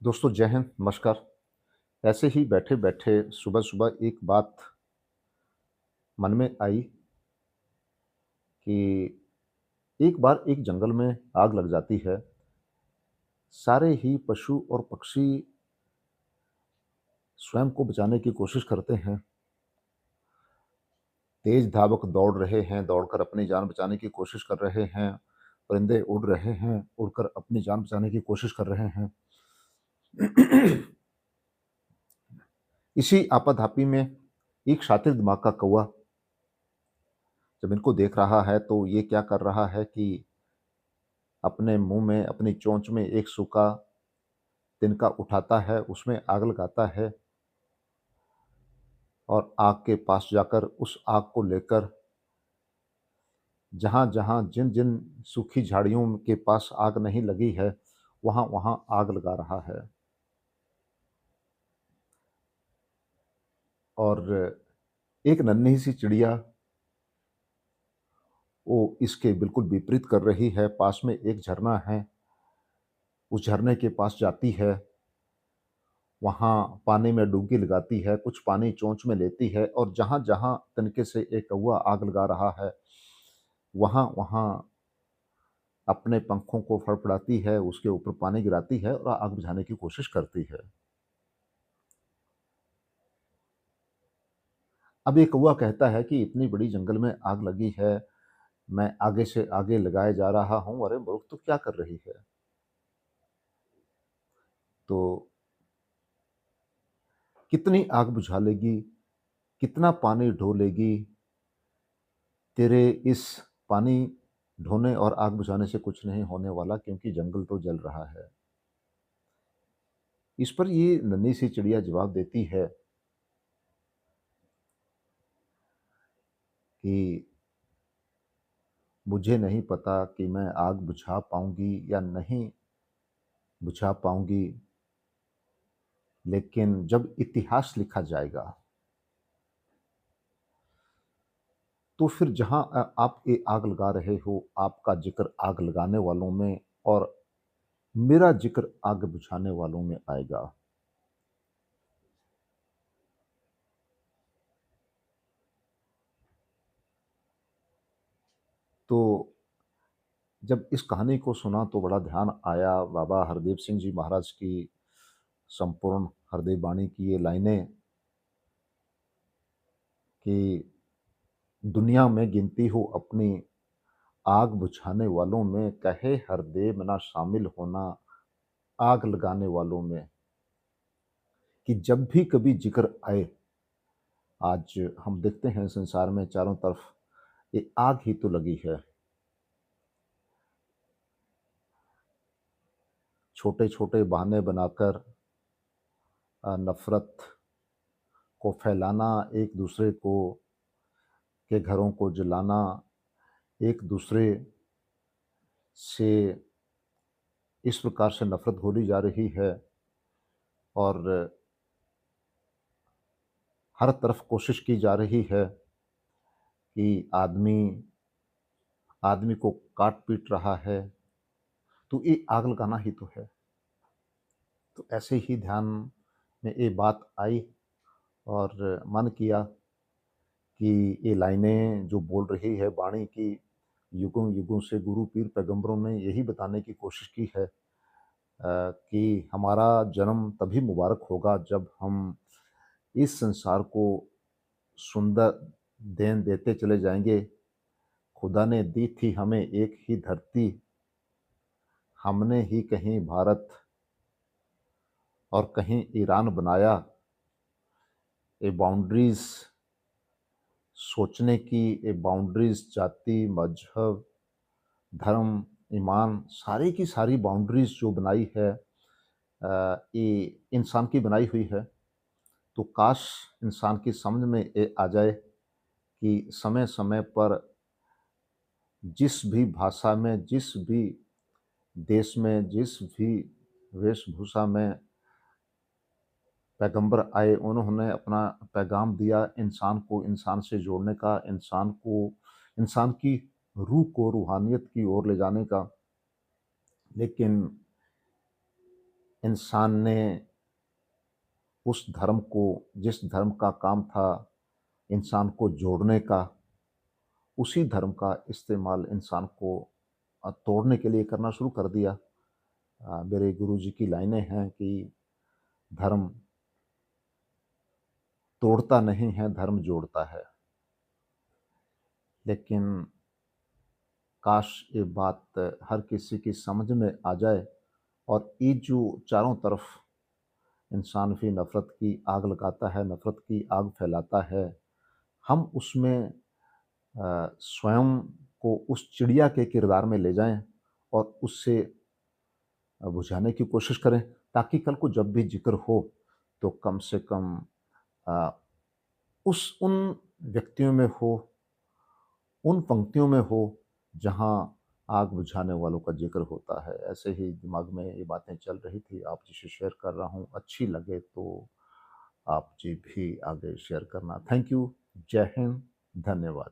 दोस्तों जय हिंद, नमस्कार। ऐसे ही बैठे-बैठे सुबह-सुबह एक बात मन में आई कि एक बार एक जंगल में आग लग जाती है। सारे ही पशु और पक्षी स्वयं को बचाने की कोशिश करते हैं। तेज धावक दौड़ रहे हैं, दौड़कर अपनी जान बचाने की कोशिश कर रहे हैं। परिंदे उड़ रहे हैं, उड़कर अपनी जान बचाने की कोशिश कर रहे हैं। इसी आपाधापी में एक शातिर दिमाग का कौवा जब इनको देख रहा है तो ये क्या कर रहा है कि अपने मुंह में, अपनी चोंच में एक सूखा तिनका उठाता है, उसमें आग लगाता है और आग के पास जाकर उस आग को लेकर जहाँ-जहाँ, जिन-जिन सूखी झाड़ियों के पास आग नहीं लगी है, वहाँ-वहाँ आग लगा रहा है। और एक नन्ही सी चिड़िया वो इसके बिल्कुल विपरीत कर रही है। पास में एक झरना है, उस झरने के पास जाती है, वहाँ पानी में डुबकी लगाती है, कुछ पानी चोंच में लेती है और जहाँ-जहाँ तिनके से एक कौवा आग लगा रहा है, वहाँ-वहाँ अपने पंखों को फड़फड़ाती है, उसके ऊपर पानी गिराती है और आग बुझाने की कोशिश करती है। अब ये कौवा कहता है कि इतनी बड़ी जंगल में आग लगी है, मैं आगे से आगे लगाए जा रहा हूँ, अरे मूर्ख तू क्या कर रही है? तो कितनी आग बुझा लेगी, कितना पानी ढो लेगी, तेरे इस पानी ढोने और आग बुझाने से कुछ नहीं होने वाला क्योंकि जंगल तो जल रहा है। इस पर ये नन्ही सी चिड़िया जवाब देती है कि मुझे नहीं पता कि मैं आग बुझा पाऊँगी या नहीं बुझा पाऊँगी, लेकिन जब इतिहास लिखा जाएगा, तो फिर जहाँ आप ये आग लगा रहे हो, आपका ज़िक्र आग लगाने वालों में और मेरा ज़िक्र आग बुझाने वालों में आएगा। तो जब इस कहानी को सुना तो बड़ा ध्यान आया बाबा हरदेव सिंह जी महाराज की संपूर्ण हरदेव वाणी की ये लाइनें कि दुनिया में गिनती हो अपनी आग बुझाने वालों में, कहे हरदेव ना शामिल होना आग लगाने वालों में। कि जब भी कभी ज़िक्र आए, आज हम देखते हैं संसार में चारों तरफ ये आग ही तो लगी है। छोटे-छोटे बहाने बनाकर नफ़रत को फैलाना, एक-दूसरे को के घरों को जलाना, एक-दूसरे से इस प्रकार से नफ़रत घोली जा रही है और हर तरफ कोशिश की जा रही है कि आदमी आदमी को काट-पीट रहा है, तो ये आग लगाना ही तो है। तो ऐसे ही ध्यान में ये बात आई और मन किया कि ये लाइनें जो बोल रही है वाणी की, युगों-युगों से गुरु पीर पैगंबरों ने यही बताने की कोशिश की है कि हमारा जन्म तभी मुबारक होगा जब हम इस संसार को सुंदर देन देते चले जाएँगे। खुदा ने दी थी हमें एक ही धरती, हमने ही कहीं भारत और कहीं ईरान बनाया। ये बाउंड्रीज़ सोचने की, ये बाउंड्रीज़ जाति, मज़हब, धर्म, ईमान सारी की सारी बाउंड्रीज़ जो बनाई है ये इंसान की बनाई हुई है। तो काश इंसान की समझ में ये आ जाए कि समय-समय पर जिस भी भाषा में, जिस भी देश में, जिस भी वेशभूषा में पैगंबर आए, उन्होंने अपना पैगाम दिया इंसान को इंसान से जोड़ने का, इंसान की रूह को रूहानियत की ओर ले जाने का। लेकिन इंसान ने उस धर्म को, जिस धर्म का काम था इंसान को जोड़ने का, उसी धर्म का इस्तेमाल इंसान को तोड़ने के लिए करना शुरू कर दिया। मेरे गुरुजी की लाइनें हैं कि धर्म तोड़ता नहीं है, धर्म जोड़ता है। लेकिन काश ये बात हर किसी की समझ में आ जाए और ये जो चारों तरफ इंसान भी नफ़रत की आग लगाता है, नफ़रत की आग फैलाता है, हम उसमें स्वयं को उस चिड़िया के किरदार में ले जाएँ और उससे बुझाने की कोशिश करें, ताकि कल को जब भी ज़िक्र हो, तो कम से कम अ, उस उन व्यक्तियों में हो, उन पंक्तियों में हो, जहाँ आग बुझाने वालों का ज़िक्र होता है। ऐसे ही दिमाग में ये बातें चल रही थी, आप जी से शेयर कर रहा हूँ। अच्छी लगे तो आप जी भी आगे शेयर करना। Thank you. जय हिंद। धन्यवाद।